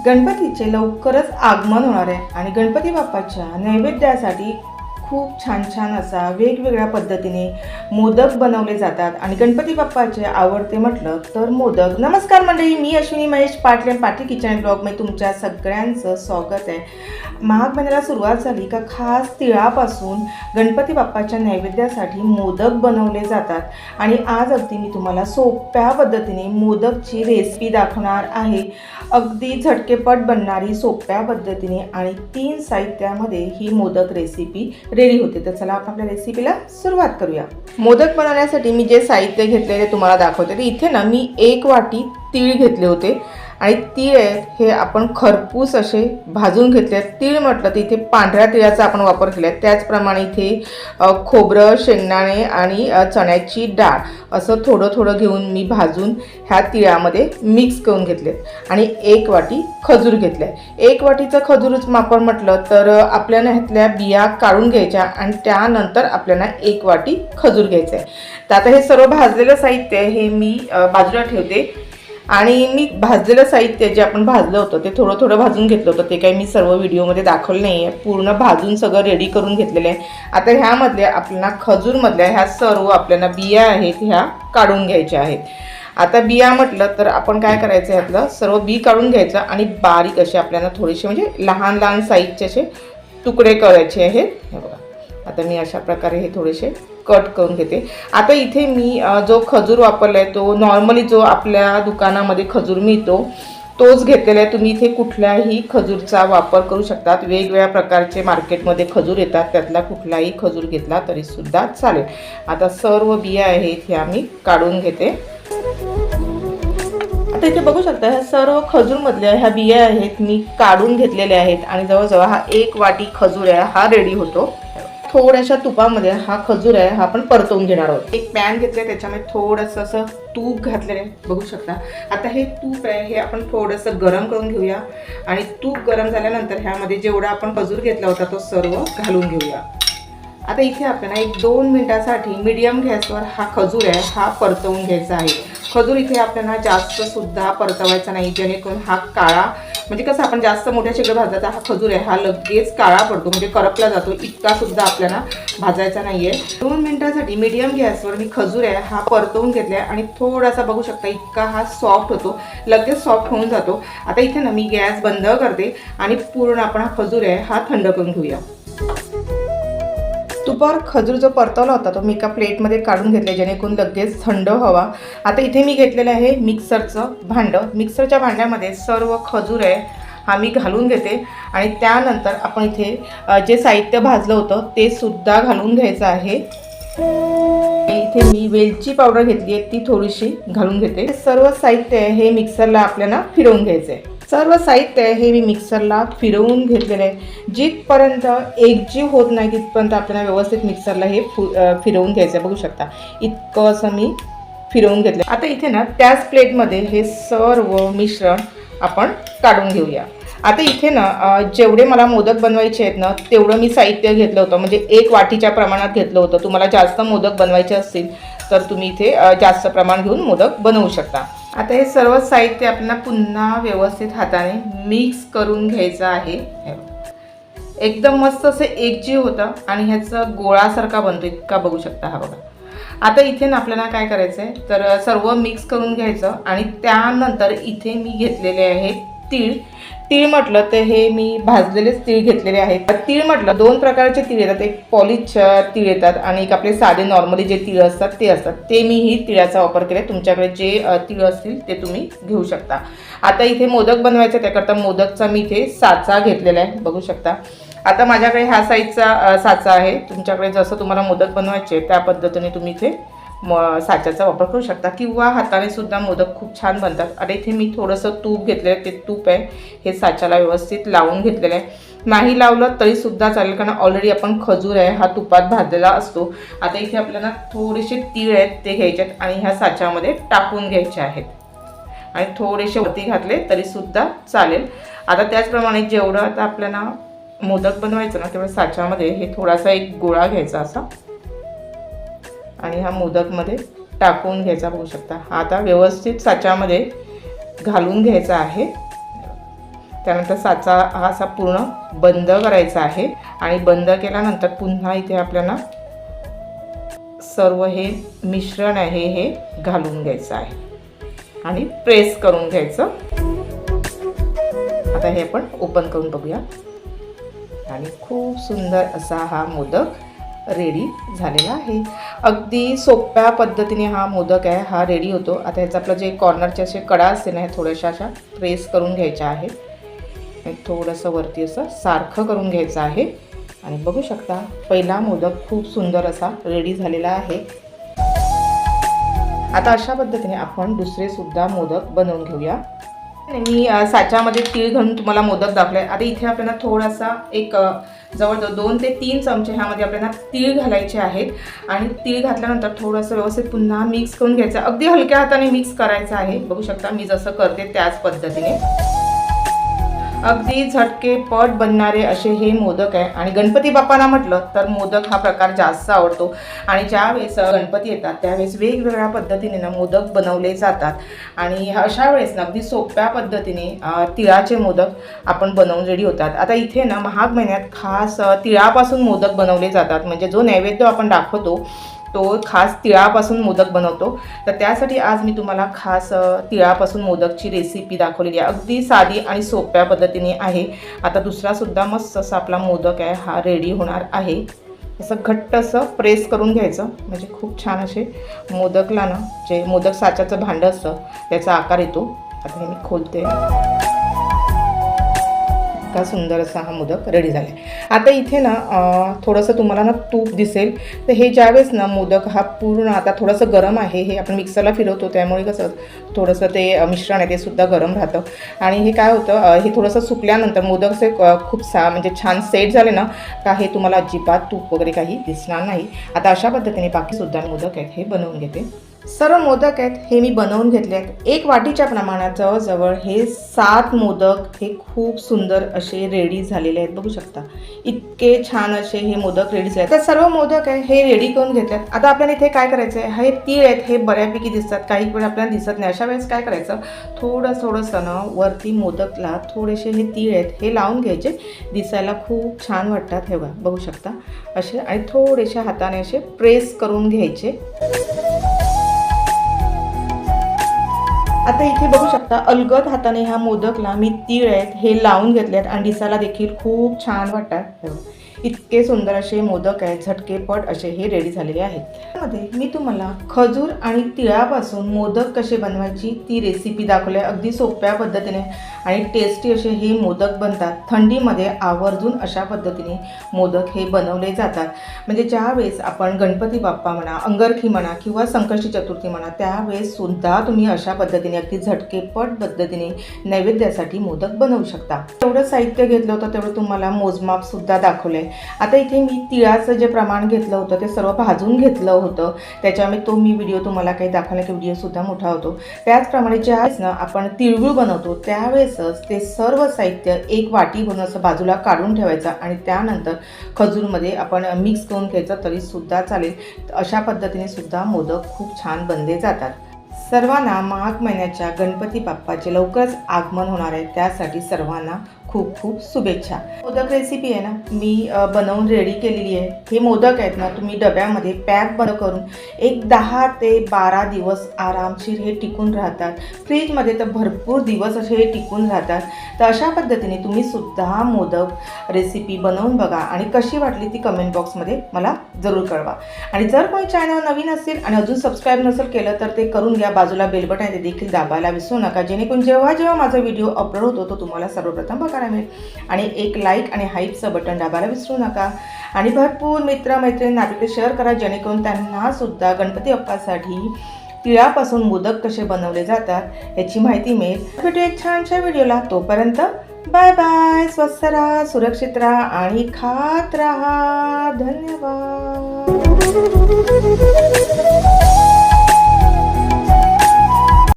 गणपतीचे लवकरच आगमन होणार आहे आणि गणपती बाप्पाच्या नैवेद्यासाठी खूप छान छान असा वेगवेगळ्या पद्धतीने मोदक बनवले जातात आणि गणपती बाप्पाचे आवडते म्हटलं तर मोदक. नमस्कार मंडळी, मी अश्विनी महेश पाटील पाटील किचन ब्लॉगमध्ये तुमच्या सगळ्यांचं स्वागत आहे. माघ महिन्याला सुरुवात झाली का खास तिळापासून गणपती बाप्पाच्या नैवेद्यासाठी मोदक बनवले जातात आणि आज अगदी मी तुम्हाला सोप्या पद्धतीने मोदकची रेसिपी दाखवणार आहे. अगदी झटकेपट बनणारी सोप्या पद्धतीने आणि 3 साहित्यामध्ये ही मोदक रेसिपी रेडी होते. तर चला आपण आपल्या रेसिपीला सुरुवात करूया. मोदक बनवण्यासाठी मी जे साहित्य घेतलेले तुम्हाला दाखवते ते इथे ना मी 1 वाटी तीळ घेतले होते आणि तीळ आहेत हे आपण खरपूस असे भाजून घेतले. तीळ म्हटलं तर इथे पांढऱ्या तिळाचा आपण वापर केला. त्याचप्रमाणे इथे खोबरं, शेंगदाणे आणि चण्याची डाळ असं थोडं थोडं घेऊन मी भाजून ह्या तिळामध्ये मिक्स करून घेतले आणि 1 वाटी खजूर घेतला. 1 वाटीचं खजूरच आपण म्हटलं तर आपल्याला ह्यातल्या बिया काढून घ्यायच्या आणि त्यानंतर आपल्याला 1 वाटी खजूर घ्यायचं आहे. तर आता हे सर्व भाजलेलं साहित्य हे मी बाजूला ठेवते आणि मी भाजलेलं साहित्य जे आपण भाजलं होतं ते थोडं थोडं भाजून घेतलं होतं. ते काही मी सर्व व्हिडिओमध्ये दाखवलं नाही आहे. पूर्ण भाजून सगळं रेडी करून घेतलेलं आहे. आता ह्यामधल्या आपल्याला खजूरमधल्या ह्या सर्व आपल्याला बिया आहेत ह्या काढून घ्यायच्या आहेत. आता बिया म्हटलं तर आपण काय करायचं, ह्यातलं सर्व बी काढून घ्यायचं आणि बारीक असे आपल्याला थोडेसे म्हणजे लहान लहान साईजचे असे तुकडे करायचे आहेत. हे बघा, आता मी अशा प्रकारे हे थोडेसे कट करून घेते. आता इथे मी जो खजूर वापरला आहे तो नॉर्मली जो आपल्या दुकानामध्ये खजूर मिळतो तोच घेतलेला आहे. तुम्ही इथे कुठल्याही खजूरचा वापर करू शकतात. वेगवेगळ्या प्रकारचे मार्केटमध्ये खजूर येतात, त्यातला कुठलाही खजूर घेतला तरीसुद्धा चालेल. आता सर्व बिया आहेत ह्या मी काढून घेते. आता इथे बघू शकता ह्या सर्व खजूरमधल्या ह्या बिया आहेत मी काढून घेतलेल्या आहेत आणि जवळजवळ हा 1 वाटी खजूर आहे हा रेडी होतो. थोड्याशा तुपामध्ये हा खजूर आहे हा आपण परतवून घेणार आहोत. एक पॅन घेतलं, त्याच्यामध्ये थोडंसं असं तूप घातलेलं आहे बघू शकता. आता हे तूप आहे हे आपण थोडंसं गरम करून घेऊया आणि तूप गरम झाल्यानंतर ह्यामध्ये जेवढा आपण खजूर घेतला होता तो सर्व घालून घेऊया. आता इथे आपल्याला 1-2 मिनिटासाठी मीडियम गॅसवर हा खजूर आहे हा परतवून घ्यायचा आहे. खजूर इथे आपल्याला जास्त सुद्धा परतवायचा नाही, जेणेकरून हा काळा म्हणजे कसं आपण जास्त मोठ्या शेगडीवर भाजला तर हा खजूर आहे हा लगेच काळा पडतो म्हणजे करपला जातो. इतका सुद्धा आपल्याला भाजायचा नाहीये. 2 मिनिटांसाठी मीडियम गॅसवर मी खजूर आहे हा परतवून घेतलाय आणि थोडासा बघू शकता इतका हा सॉफ्ट होतो, लगेच सॉफ्ट होऊन जातो. आता इथे ना मी गॅस बंद करते आणि पूर्ण आपण हा खजूर आहे हा थंड करून घेऊया. तुपावर खजूर जो परतवला होता तो मी एका प्लेटमध्ये काढून घेतला जेणेकरून लगेच थंड व्हावा. आता इथे मी घेतलेलं आहे मिक्सरचं भांडं. मिक्सरच्या भांड्यामध्ये सर्व खजूर आहे हा मी घालून घेते आणि त्यानंतर आपण इथे जे साहित्य भाजलं होतं ते सुद्धा घालून घ्यायचं आहे. इथे मी वेलची पावडर घेतली आहे ती थोडीशी घालून घेते. सर्व साहित्य हे मिक्सरला आपल्याला फिरवून घ्यायचं आहे. सर्व साहित्य हे मी मिक्सरला फिरवून घेतलेलं आहे. जिथपर्यंत एकजीव होत नाही तिथपर्यंत आपल्याला व्यवस्थित मिक्सरला हे फिरवून घ्यायचं आहे. बघू शकता इतकं असं मी फिरवून घेतलं. आता इथे ना त्याच प्लेटमध्ये हे सर्व मिश्रण आपण काढून घेऊया. आता इथे ना जेवढे मला मोदक बनवायचे आहेत ना तेवढं मी साहित्य घेतलं होतं, म्हणजे 1 वाटीच्या प्रमाणात घेतलं होतं. तुम्हाला जास्त मोदक बनवायचे असतील तर तुम्ही इथे जास्त प्रमाण घेऊन मोदक बनवू शकता. आता हे सर्व साहित्य आपल्याला पुन्हा व्यवस्थित हाताने मिक्स करून घ्यायचं आहे. एकदम मस्त असं एकजीव होतं आणि ह्याचं गोळासारखा बनतो इतका बघू शकता हा बघा. आता इथे ना आपल्याला काय करायचं आहे तर सर्व मिक्स करून घ्यायचं आणि त्यानंतर इथे मी घेतलेले आहेत तीळ. तीळ म्हटलं तर हे मी भाजलेलेच तीळ घेतलेले आहेत. तीळ म्हटलं 2 प्रकारचे तीळ येतात, एक पॉलिश तीळ येतात आणि एक आपले साधे नॉर्मली जे तीळ असतात ते असतात. ते मी ही तिळाचा वापर केला. तुमच्याकडे जे तीळ असतील ते तुम्ही घेऊ शकता. आता इथे मोदक बनवायचं त्याकरता मोदकचा मी इथे साचा घेतलेला आहे बघू शकता. आता माझ्याकडे ह्या साईजचा साचा आहे. तुमच्याकडे जसं तुम्हाला मोदक बनवायचे त्या पद्धतीने तुम्ही इथे साच्याचा वापर करू शकता किंवा हाताने सुद्धा मोदक खूप छान बनतात. आता इथे मी थोडंसं तूप घेतलेलं आहे, ते तूप आहे हे साच्याला व्यवस्थित लावून घेतलेलं आहे. नाही लावलं तरीसुद्धा चालेल कारण ऑलरेडी आपण खजूर आहे हा तुपात भाजलेला असतो. आता इथे आपल्याला थोडेसे तीळ आहेत ते घ्यायचे आहेत आणि ह्या साच्यामध्ये टाकून घ्यायचे आहेत आणि थोडेसे वरती घातले तरीसुद्धा चालेल. आता त्याचप्रमाणे जेवढं आता आपल्याला मोदक बनवायचं ना तेवढं साच्यामध्ये हे थोडासा एक गोळा घ्यायचा असा आणि हा मोदकमध्ये टाकून घ्यायचा बघू शकता. हा आता व्यवस्थित साच्यामध्ये घालून घ्यायचा आहे. त्यानंतर साचा हा असा पूर्ण बंद करायचा आहे आणि बंद केल्यानंतर पुन्हा इथे आपल्याला सर्व हे मिश्रण आहे हे घालून घ्यायचं आहे आणि प्रेस करून घ्यायचं। आता हे आपण ओपन करून बघूया आणि खूप सुंदर असा हा मोदक रेडी झालेला आहे। अगदी सोप्या पद्धतीने हा मोदक आहे हा रेडी होतो। आता ह्याचं आपलं जे कॉर्नरचे असे कडा असते ना, हे थोड्याशा अशा प्रेस करून घ्यायच्या आहेत आणि थोडंसं वरती असं सारखं करून घ्यायचं आहे आणि बघू शकता पहिला मोदक खूप सुंदर असा रेडी झालेला आहे। आता अशा पद्धतीने आपण दुसरे सुद्धा मोदक बनवून घेऊया। मी साच्यामध्ये तीळ घालून तुम्हाला मोदक दाखवले। आता इथे आपल्याला थोडासा एक जवळजवळ 2 ते 3 चमचे ह्यामध्ये आपल्याला तीळ घालायचे आहेत आणि तीळ घातल्यानंतर थोडंसं व्यवस्थित पुन्हा मिक्स करून घ्यायचं। अगदी हलक्या हाताने मिक्स करायचं आहे। बघू शकता मी जसं करते त्याच पद्धतीने। अगदी झटकेपट बनणारे असे हे मोदक आहे आणि गणपती बाप्पांना म्हटलं तर मोदक हा प्रकार जास्त आवडतो आणि ज्यावेळेस गणपती येतात त्यावेळेस वेगवेगळ्या पद्धतीने ना मोदक बनवले जातात आणि अशा वेळेस ना अगदी सोप्या पद्धतीने तिळाचे मोदक आपण बनवून रेडी होतात। आता इथे ना महाग महिन्यात खास तिळापासून मोदक बनवले जातात, म्हणजे जो नैवेद्य आपण दाखवतो तो खास तिळापासून मोदक बनवतो। तर त्यासाठी आज मी तुम्हाला खास तिळापासून मोदकची रेसिपी दाखवलेली आहे। अगदी साधी आणि सोप्या पद्धतीने आहे। आता दुसरा सुद्धा मस्त असा आपला मोदक आहे हा रेडी होणार आहे। असं घट्ट असं प्रेस करून घ्यायचं म्हणजे खूप छान असे मोदकला ना जे मोदक साच्याचं भांडं असतं त्याचा आकार येतो। आता हे मी खोलते, इतका सुंदर असा हा मोदक रेडी झाला आहे। आता इथे ना थोडंसं तुम्हाला ना तूप दिसेल, तर हे ज्यावेळेस ना मोदक हा पूर्ण आता थोडंसं गरम आहे, हे आपण मिक्सरला फिरवतो त्यामुळे कसं थोडंसं ते मिश्रण आहे ते सुद्धा गरम राहतं आणि हे काय होतं हे थोडंसं सुकल्यानंतर मोदक असे खूप म्हणजे छान सेट झाले ना का हे तुम्हाला अजिबात तूप वगैरे काही दिसणार नाही। आता अशा पद्धतीने बाकीसुद्धा मोदक आहेत हे बनवून घेते। सर्व मोदक आहेत हे मी बनवून घेतले आहेत। 1 वाटीच्या प्रमाणात जवळजवळ हे 7 मोदक हे खूप सुंदर असे रेडी झालेले आहेत। बघू शकता इतके छान असे हे मोदक रेडी झाले। तर सर्व मोदक आहे हे रेडी करून घेतल्यात। आता आपल्याला इथे काय करायचं आहे, हे तीळ आहेत हे बऱ्यापैकी दिसतात, काही वेळ आपल्याला दिसत नाही। अशा वेळेस काय करायचं, थोडंसं ना वरती मोदकला थोडेसे हे तीळ आहेत हे लावून घ्यायचे, दिसायला खूप छान वाटतात। हे बघू शकता असे आणि थोडेसे हाताने असे प्रेस करून घ्यायचे। आता इथे बघू शकता अलगद हाताने ह्या मोदकला मी तीळ आहेत हे लावून घेतले आहेत आणि दिसायला देखील खूप छान वाटतात। इतके सुंदर असे मोदक आहेत, झटकेपट असे हे रेडी झालेले आहेत। त्यामध्ये मी तुम्हाला खजूर आणि तिळापासून मोदक कसे बनवायची ती रेसिपी दाखवली आहे। अगदी सोप्या पद्धतीने आणि टेस्टी असे हे मोदक बनतात। थंडीमध्ये आवर्जून अशा पद्धतीने मोदक हे बनवले जातात, म्हणजे ज्यावेळेस आपण गणपती बाप्पा म्हणा, अंगारकी म्हणा किंवा संकष्टी चतुर्थी म्हणा त्यावेळेस सुद्धा तुम्ही अशा पद्धतीने अगदी झटकेपट पद्धतीने नैवेद्यासाठी मोदक बनवू शकता। तेवढं साहित्य घेतलं होतं तेवढं तुम्हाला मोजमाप सुद्धा दाखवले। आता इथे मी तिळाचं जे प्रमाण घेतलं होतं ते सर्व भाजून घेतलं होतं, त्याच्यामुळे तो मी व्हिडिओ तुम्हाला काही दाखवला की व्हिडिओ सुद्धा मोठा होतो। त्याचप्रमाणे ज्यावेळेस ना आपण तिळगुळ बनवतो त्यावेळेसच ते सर्व साहित्य 1 वाटी बनवून असं बाजूला काढून ठेवायचं आणि त्यानंतर खजूरमध्ये आपण मिक्स करून घ्यायचं तरी सुद्धा चालेल। अशा पद्धतीने सुद्धा मोदक खूप छान बनले जातात। सर्वांना माघ महिन्याच्या गणपती बाप्पाचे लवकरच आगमन होणार आहे, त्यासाठी सर्वांना खूप खूप शुभेच्छा। मोदक रेसिपी आहे ना मी बनवून रेडी केलेली आहे। हे मोदक आहेत ना तुम्ही डब्यामध्ये पॅक बंद करून एक 10 ते 12 दिवस आरामशीर हे टिकून राहतात। फ्रीजमध्ये तर भरपूर दिवस असे हे टिकून राहतात। तर अशा पद्धतीने तुम्ही सुद्धा मोदक रेसिपी बनवून बघा आणि कशी वाटली ती कमेंट बॉक्समध्ये मला जरूर कळवा। आणि जर कोणी चॅनल नवीन असेल आणि अजून सबस्क्राईब नसेल केलं तर ते करून घ्या। बाजूला बेल बटन आहे ते देखील दाबायला विसरू नका, जेणेकरून जेव्हा माझा व्हिडिओ अपलोड होतो तो तुम्हाला सर्वप्रथम बघायला मिळेल। आणि एक लाईक आणि हाईपचं बटन दाबायला विसरू नका आणि भरपूर मित्रमैत्रिणींना आपल्याकडे शेअर करा, जेणेकरून त्यांना सुद्धा गणपती बाप्पासाठी तिळापासून मोदक कसे बनवले जातात याची माहिती मिळेल। भेटू एक छानशा व्हिडिओला, तोपर्यंत बाय बाय, स्वस्त राहा, सुरक्षित राहा आणि खात राहा। धन्यवाद।